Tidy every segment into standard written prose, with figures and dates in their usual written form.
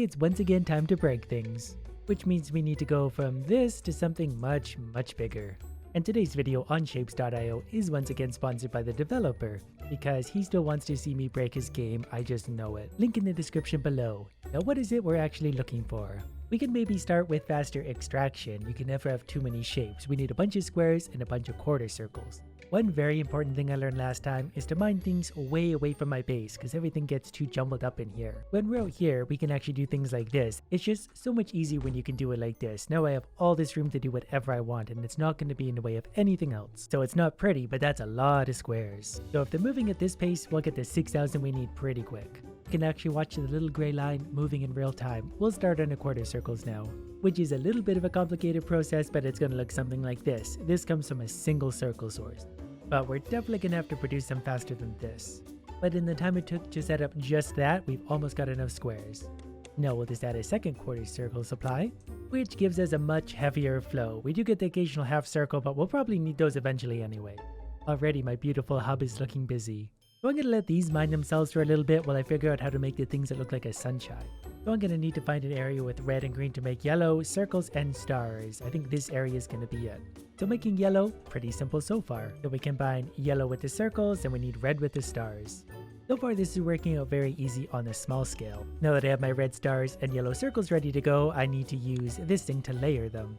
It's once again time to break things, which means we need to go from this to something much bigger. And today's video on Shapes.io is once again sponsored by the developer, because he still wants to see me break his game, I just know it. Link in the description below. Now what is it we're actually looking for? We can maybe start with faster extraction. You can never have too many shapes. We need a bunch of squares and a bunch of quarter circles. One very important thing I learned last time is to mine things way away from my base because everything gets too jumbled up in here. When we're out here, we can actually do things like this. It's just so much easier when you can do it like this. Now I have all this room to do whatever I want and it's not going to be in the way of anything else. So it's not pretty, but that's a lot of squares. So if they're moving at this pace, we'll get the 6,000 we need pretty quick. You can actually watch the little gray line moving in real time. We'll start on the quarter circles now, which is a little bit of a complicated process, but it's going to look something like this. This comes from a single circle source, but we're definitely going to have to produce them faster than this. But in the time it took to set up just that, we've almost got enough squares. Now we'll just add a second quarter circle supply, which gives us a much heavier flow. We do get the occasional half circle, but we'll probably need those eventually anyway. Already my beautiful hub is looking busy. So I'm going to let these mine themselves for a little bit while I figure out how to make the things that look like a sunshine. So I'm going to need to find an area with red and green to make yellow, circles, and stars. I think this area is going to be it. So making yellow, pretty simple so far. So we combine yellow with the circles and we need red with the stars. So far this is working out very easy on a small scale. Now that I have my red stars and yellow circles ready to go, I need to use this thing to layer them.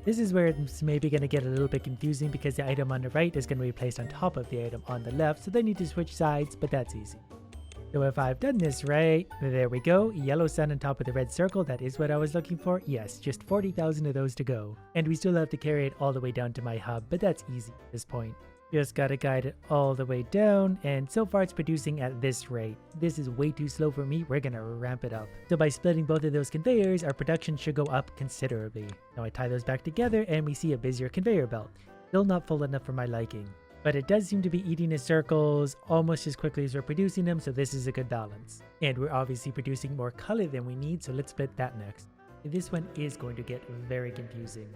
This is where it's maybe going to get a little bit confusing because the item on the right is going to be placed on top of the item on the left, so they need to switch sides, but that's easy. So if I've done this right, there we go, yellow sun on top of the red circle, that is what I was looking for. Yes, just 40,000 of those to go. And we still have to carry it all the way down to my hub, but that's easy at this point. Just gotta guide it all the way down, and so far it's producing at this rate. This is way too slow for me, we're gonna ramp it up. So by splitting both of those conveyors, our production should go up considerably. Now I tie those back together and we see a busier conveyor belt. Still not full enough for my liking. But it does seem to be eating the circles almost as quickly as we're producing them, so this is a good balance. And we're obviously producing more color than we need, so let's split that next. This one is going to get very confusing.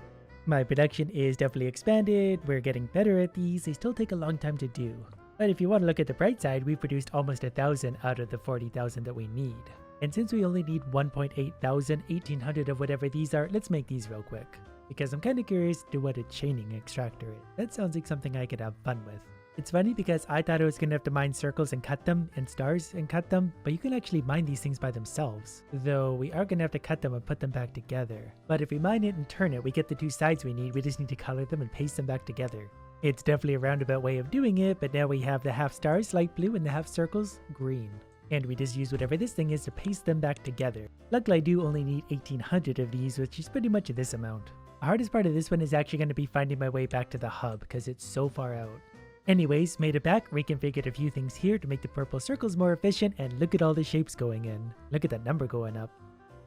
My production is definitely expanded, we're getting better at these, they still take a long time to do. But if you want to look at the bright side, we've produced almost 1,000 out of the 40,000 that we need. And since we only need 1.8 thousand, 1,800 of whatever these are, let's make these real quick. Because I'm kind of curious to what a chaining extractor is. That sounds like something I could have fun with. It's funny because I thought I was going to have to mine circles and cut them, and stars and cut them, but you can actually mine these things by themselves. Though we are going to have to cut them and put them back together. But if we mine it and turn it, we get the two sides we need, we just need to color them and paste them back together. It's definitely a roundabout way of doing it, but now we have the half stars light blue and the half circles green. And we just use whatever this thing is to paste them back together. Luckily I do only need 1,800 of these, which is pretty much this amount. The hardest part of this one is actually going to be finding my way back to the hub because it's so far out. Anyways, made it back, reconfigured a few things here to make the purple circles more efficient, and look at all the shapes going in. Look at that number going up.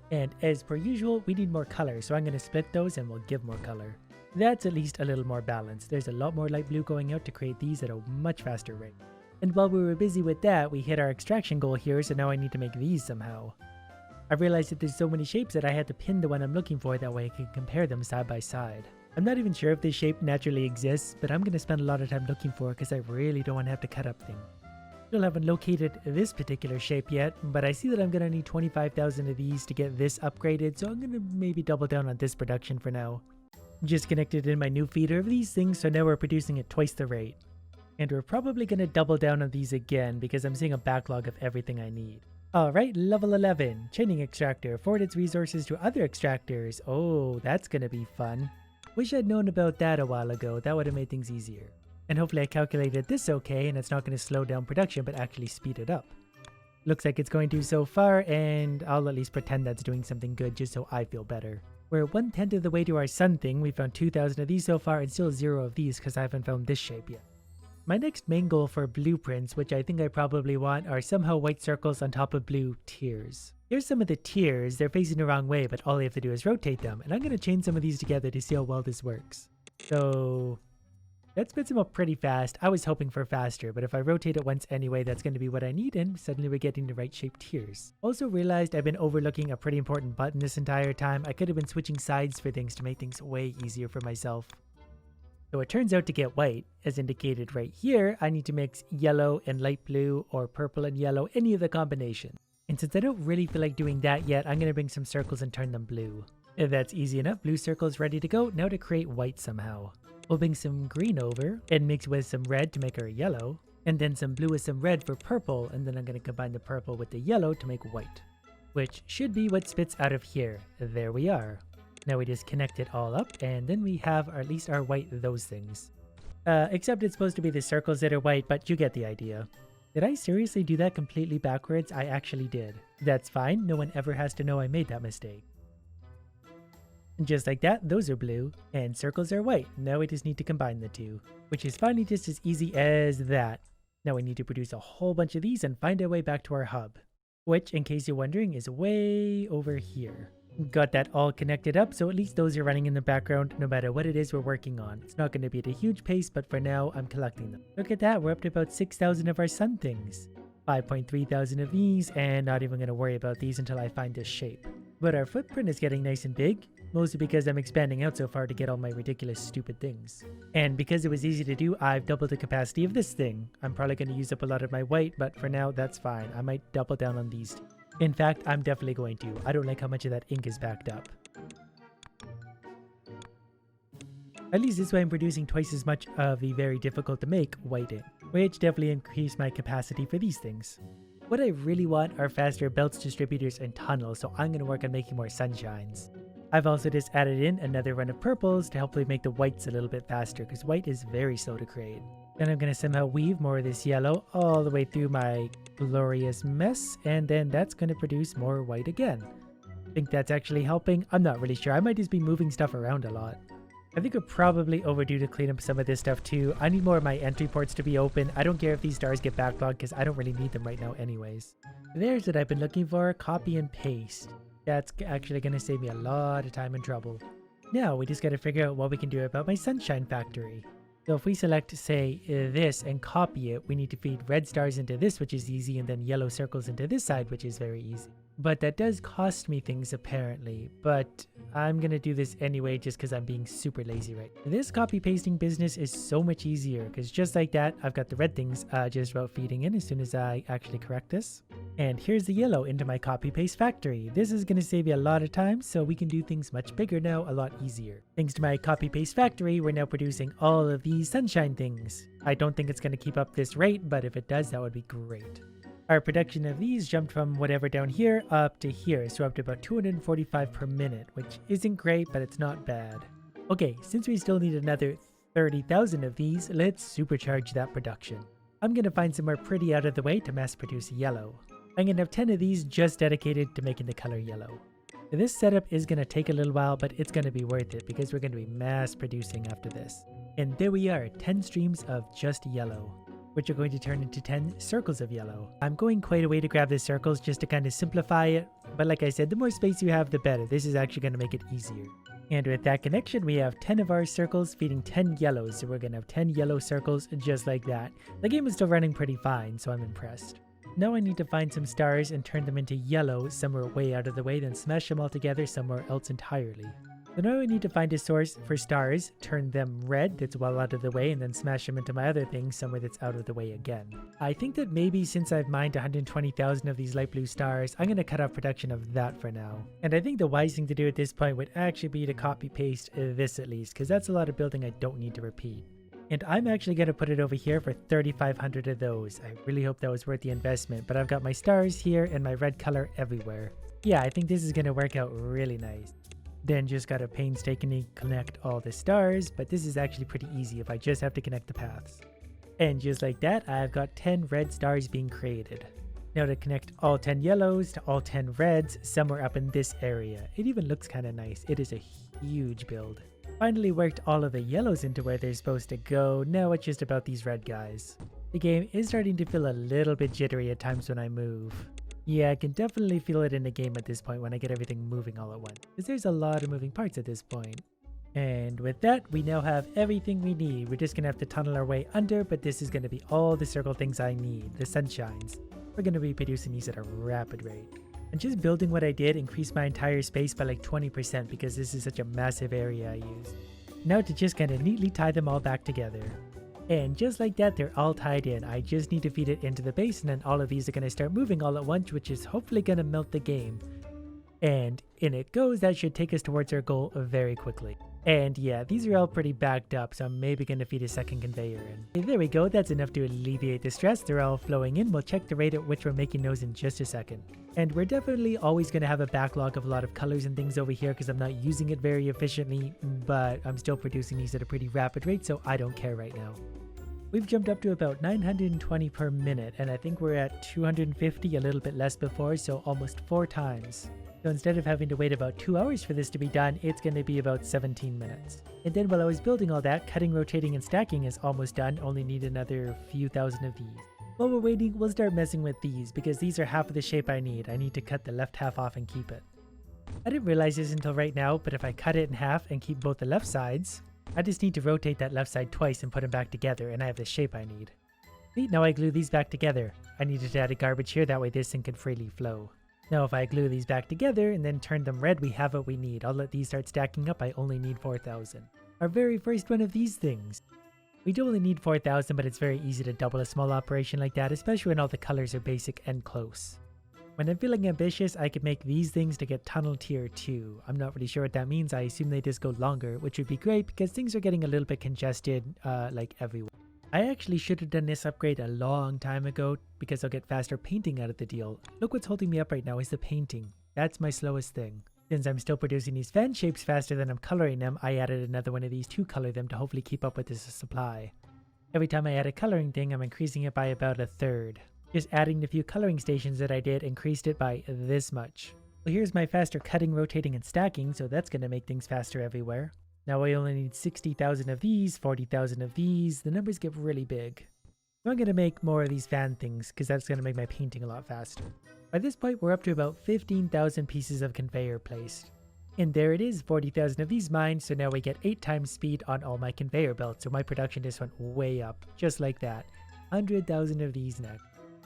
And as per usual, we need more color, so I'm going to split those and we'll give more color. That's at least a little more balanced. There's a lot more light blue going out to create these at a much faster rate. And while we were busy with that, we hit our extraction goal here, so now I need to make these somehow. I realized that there's so many shapes that I had to pin the one I'm looking for, that way I can compare them side by side. I'm not even sure if this shape naturally exists, but I'm going to spend a lot of time looking for it because I really don't want to have to cut up things. Still haven't located this particular shape yet, but I see that I'm going to need 25,000 of these to get this upgraded, so I'm going to maybe double down on this production for now. Just connected in my new feeder of these things, so now we're producing at twice the rate. And we're probably going to double down on these again because I'm seeing a backlog of everything I need. Alright, level 11, chaining extractor, forward its resources to other extractors. Oh, that's going to be fun. Wish I'd known about that a while ago, that would have made things easier. And hopefully I calculated this okay and it's not going to slow down production but actually speed it up. Looks like it's going to so far, and I'll at least pretend that's doing something good just so I feel better. We're 1/10 of the way to our sun thing, we found 2,000 of these so far and still 0 of these because I haven't found this shape yet. My next main goal for blueprints, which I think I probably want, are somehow white circles on top of blue tiers. Here's some of the tiers, they're facing the wrong way, but all I have to do is rotate them, and I'm going to chain some of these together to see how well this works. So that spits them up pretty fast. I was hoping for faster, but if I rotate it once anyway, that's going to be what I need, and suddenly we're getting the right shaped tiers. Also realized I've been overlooking a pretty important button this entire time. I could have been switching sides for things to make things way easier for myself. So it turns out to get white, as indicated right here, I need to mix yellow and light blue or purple and yellow, any of the combinations. And since I don't really feel like doing that yet, I'm going to bring some circles and turn them blue. That's easy enough. Blue circle is ready to go. Now to create white somehow. We'll bring some green over and mix with some red to make our yellow. And then some blue with some red for purple. And then I'm going to combine the purple with the yellow to make white. Which should be what spits out of here. There we are. Now we just connect it all up. And then we have at least our white those things. Except it's supposed to be the circles that are white, but you get the idea. Did I seriously do that completely backwards? I actually did. That's fine. No one ever has to know I made that mistake. Just like that, those are blue, and circles are white. Now we just need to combine the two, which is finally just as easy as that. Now we need to produce a whole bunch of these and find our way back to our hub, which, in case you're wondering, is way over here. Got that all connected up, so at least those are running in the background no matter what it is we're working on. It's not going to be at a huge pace, but for now, I'm collecting them. Look at that, we're up to about 6,000 of our sun things. 5.3 thousand of these, and not even going to worry about these until I find this shape. But our footprint is getting nice and big, mostly because I'm expanding out so far to get all my ridiculous stupid things. And because it was easy to do, I've doubled the capacity of this thing. I'm probably going to use up a lot of my white, but for now, that's fine. I might double down on these two. In fact, I'm definitely going to. I don't like how much of that ink is backed up. At least this way I'm producing twice as much of the very difficult to make white ink, which definitely increased my capacity for these things. What I really want are faster belts, distributors, and tunnels, so I'm going to work on making more sunshines. I've also just added in another run of purples to hopefully make the whites a little bit faster, because white is very slow to create. Then I'm going to somehow weave more of this yellow all the way through my glorious mess, and then that's going to produce more white again. Think that's actually helping? I'm not really sure. I might just be moving stuff around a lot. I think we're probably overdue to clean up some of this stuff too. I need more of my entry ports to be open. I don't care if these stars get backlogged because I don't really need them right now anyways. There's what I've been looking for. Copy and paste. That's actually going to save me a lot of time and trouble. Now we just got to figure out what we can do about my sunshine factory. So if we select, say, this and copy it, we need to feed red stars into this, which is easy, and then yellow circles into this side, which is very easy. But that does cost me things apparently, but I'm gonna do this anyway just because I'm being super lazy right now. This copy pasting business is so much easier because just like that, I've got the red things just about feeding in as soon as I actually correct this. And here's the yellow into my copy paste factory. This is gonna save you a lot of time so we can do things much bigger now, a lot easier. Thanks to my copy paste factory, we're now producing all of these sunshine things. I don't think it's gonna keep up this rate, but if it does, that would be great. Our production of these jumped from whatever down here up to here, so up to about 245 per minute, which isn't great, but it's not bad. Okay, since we still need another 30,000 of these, let's supercharge that production. I'm gonna find somewhere pretty out of the way to mass produce yellow. I'm gonna have 10 of these just dedicated to making the color yellow. This setup is gonna take a little while, but it's gonna be worth it because we're gonna be mass producing after this. And there we are, 10 streams of just yellow, which are going to turn into 10 circles of yellow. I'm going quite a way to grab the circles just to kind of simplify it, but like I said, the more space you have, the better. This is actually going to make it easier. And with that connection, we have 10 of our circles feeding 10 yellows, so we're going to have 10 yellow circles just like that. The game is still running pretty fine, so I'm impressed. Now I need to find some stars and turn them into yellow somewhere way out of the way, then smash them all together somewhere else entirely. So now I need to find a source for stars, turn them red that's well out of the way, and then smash them into my other thing somewhere that's out of the way again. I think that maybe since I've mined 120,000 of these light blue stars, I'm going to cut off production of that for now. And I think the wise thing to do at this point would actually be to copy paste this at least, because that's a lot of building I don't need to repeat. And I'm actually going to put it over here for 3,500 of those. I really hope that was worth the investment, but I've got my stars here and my red color everywhere. Yeah, I think this is going to work out really nice. Then just gotta painstakingly connect all the stars, but this is actually pretty easy if I just have to connect the paths. And just like that, I've got 10 red stars being created. Now to connect all 10 yellows to all 10 reds somewhere up in this area. It even looks kind of nice. It is a huge build. Finally worked all of the yellows into where they're supposed to go. Now it's just about these red guys. The game is starting to feel a little bit jittery at times when I move. Yeah, I can definitely feel it in the game at this point when I get everything moving all at once, because there's a lot of moving parts at this point. And with that, we now have everything we need. We're just going to have to tunnel our way under, but this is going to be all the circle things I need, the sunshines. We're going to be producing these at a rapid rate. And just building what I did increased my entire space by like 20% because this is such a massive area I used. Now to just kind of neatly tie them all back together. And just like that, they're all tied in. I just need to feed it into the base, and then all of these are going to start moving all at once, which is hopefully going to melt the game. And in it goes. That should take us towards our goal very quickly. And yeah, these are all pretty backed up, so I'm maybe going to feed a second conveyor in. Okay, there we go. That's enough to alleviate the stress. They're all flowing in. We'll check the rate at which we're making those in just a second. And we're definitely always going to have a backlog of a lot of colors and things over here because I'm not using it very efficiently, but I'm still producing these at a pretty rapid rate, so I don't care right now. We've jumped up to about 920 per minute, and I think we're at 250, a little bit less before, so almost 4 times. So instead of having to wait about 2 hours for this to be done, it's going to be about 17 minutes. And then while I was building all that, cutting, rotating, and stacking is almost done, only need another few thousand of these. While we're waiting, we'll start messing with these, because these are half of the shape I need. I need to cut the left half off and keep it. I didn't realize this until right now, but if I cut it in half and keep both the left sides, I just need to rotate that left side twice and put them back together, and I have the shape I need. See, now I glue these back together. I needed to add a garbage here, that way this thing can freely flow. Now if I glue these back together and then turn them red, we have what we need. I'll let these start stacking up. I only need 4,000. Our very first one of these things. We do only need 4,000, but it's very easy to double a small operation like that, especially when all the colors are basic and close. When I'm feeling ambitious, I could make these things to get tunnel tier 2. I'm not really sure what that means. I assume they just go longer, which would be great because things are getting a little bit congested like everywhere. I actually should have done this upgrade a long time ago because I'll get faster painting out of the deal. Look, what's holding me up right now is the painting. That's my slowest thing. Since I'm still producing these fan shapes faster than I'm coloring them, I added another one of these to color them to hopefully keep up with this supply. Every time I add a coloring thing, I'm increasing it by about 1/3. Just adding the few coloring stations that I did increased it by this much. Well, here's my faster cutting, rotating, and stacking, so that's going to make things faster everywhere. Now I only need 60,000 of these, 40,000 of these. The numbers get really big. So I'm going to make more of these fan things because that's going to make my painting a lot faster. By this point, we're up to about 15,000 pieces of conveyor placed. And there it is, 40,000 of these mined, so now we get 8 times speed on all my conveyor belts. So my production just went way up, just like that. 100,000 of these now.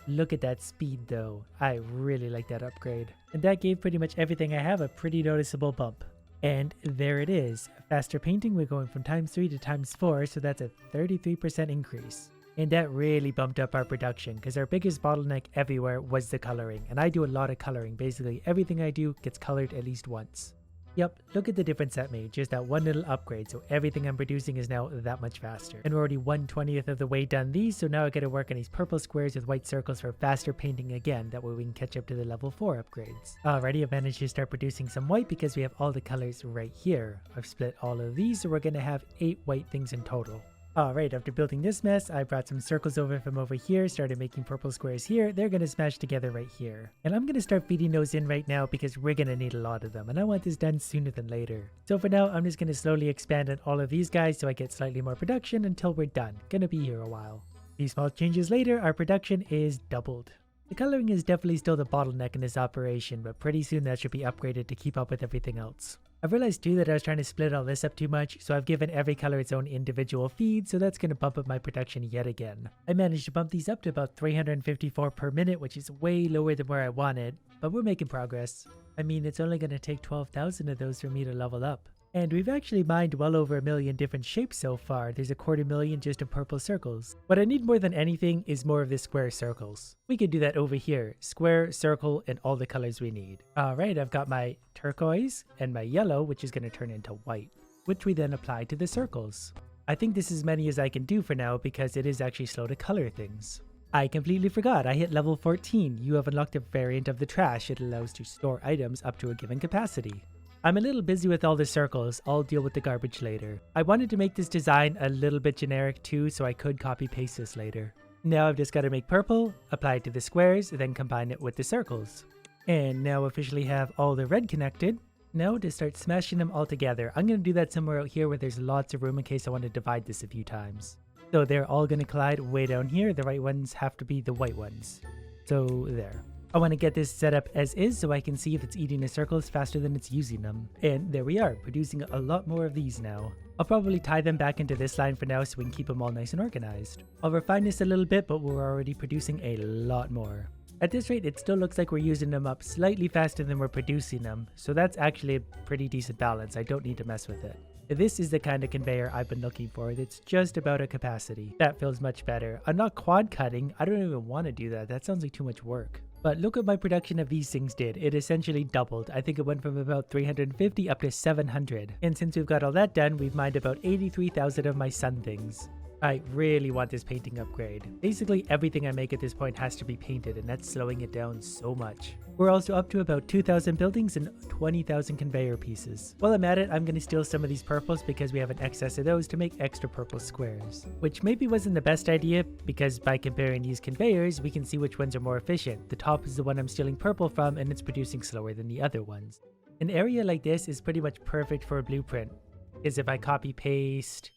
Look at that speed though. I really like that upgrade. And that gave pretty much everything I have a pretty noticeable bump. And there it is. Faster painting, we're going from ×3 to ×4, so that's a 33% increase. And that really bumped up our production, because our biggest bottleneck everywhere was the coloring. And I do a lot of coloring. Basically, everything I do gets colored at least once. Yep, look at the difference that made, just that one little upgrade, so everything I'm producing is now that much faster. And we're already 1/20th of the way done these, so now I gotta work on these purple squares with white circles for faster painting again, that way we can catch up to the level 4 upgrades. Alrighty, I've managed to start producing some white because we have all the colors right here. I've split all of these, so we're gonna have 8 white things in total. Alright, after building this mess, I brought some circles over from over here, started making purple squares here. They're going to smash together right here. And I'm going to start feeding those in right now because we're going to need a lot of them, and I want this done sooner than later. So for now, I'm just going to slowly expand on all of these guys so I get slightly more production until we're done. Gonna be here a while. These small changes later, our production is doubled. The coloring is definitely still the bottleneck in this operation, but pretty soon that should be upgraded to keep up with everything else. I've realized too that I was trying to split all this up too much, so I've given every color its own individual feed, so that's going to bump up my production yet again. I managed to bump these up to about 354 per minute, which is way lower than where I wanted, but we're making progress. I mean, it's only going to take 12,000 of those for me to level up. And we've actually mined well over 1 million different shapes so far. There's 250,000 just of purple circles. What I need more than anything is more of the square circles. We could do that over here. Square, circle, and all the colors we need. Alright, I've got my turquoise and my yellow, which is going to turn into white, which we then apply to the circles. I think this is as many as I can do for now because it is actually slow to color things. I completely forgot, I hit level 14. You have unlocked a variant of the trash. It allows to store items up to a given capacity. I'm a little busy with all the circles. I'll deal with the garbage later. I wanted to make this design a little bit generic too, so I could copy paste this later. Now I've just got to make purple, apply it to the squares, then combine it with the circles. And now officially have all the red connected. Now to start smashing them all together. I'm going to do that somewhere out here where there's lots of room in case I want to divide this a few times. So they're all going to collide way down here. The right ones have to be the white ones. So there. I want to get this set up as is so I can see if it's eating the circles faster than it's using them. And there we are, producing a lot more of these now. I'll probably tie them back into this line for now so we can keep them all nice and organized. I'll refine this a little bit, but we're already producing a lot more. At this rate, it still looks like we're using them up slightly faster than we're producing them, so that's actually a pretty decent balance. I don't need to mess with it. This is the kind of conveyor I've been looking for. It's just about a capacity. That feels much better. I'm not quad cutting. I don't even want to do that. That sounds like too much work. But look what my production of these things did. It essentially doubled. I think it went from about 350 up to 700. And since we've got all that done, we've mined about 83,000 of my sun things. I really want this painting upgrade. Basically everything I make at this point has to be painted, and that's slowing it down so much. We're also up to about 2,000 buildings and 20,000 conveyor pieces. While I'm at it, I'm going to steal some of these purples because we have an excess of those to make extra purple squares. Which maybe wasn't the best idea, because by comparing these conveyors, we can see which ones are more efficient. The top is the one I'm stealing purple from, and it's producing slower than the other ones. An area like this is pretty much perfect for a blueprint, because if I copy paste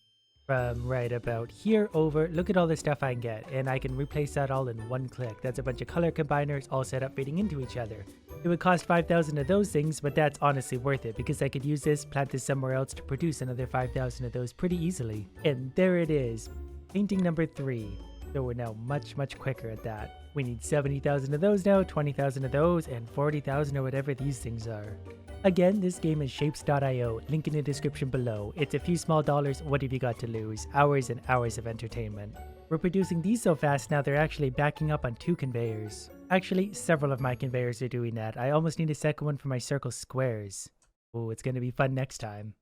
from right about here over, look at all the stuff I can get, and I can replace that all in one click. That's a bunch of color combiners all set up feeding into each other. It would cost 5,000 of those things, but that's honestly worth it because I could use this, plant this somewhere else to produce another 5,000 of those pretty easily. And there it is, painting number 3. So we're now much quicker at that. We need 70,000 of those now, 20,000 of those, and 40,000 or whatever these things are. Again, this game is shapes.io, link in the description below. It's a few small dollars, what have you got to lose? Hours and hours of entertainment. We're producing these so fast now they're actually backing up on 2 conveyors. Actually, several of my conveyors are doing that. I almost need a second one for my circle squares. Oh, it's gonna be fun next time.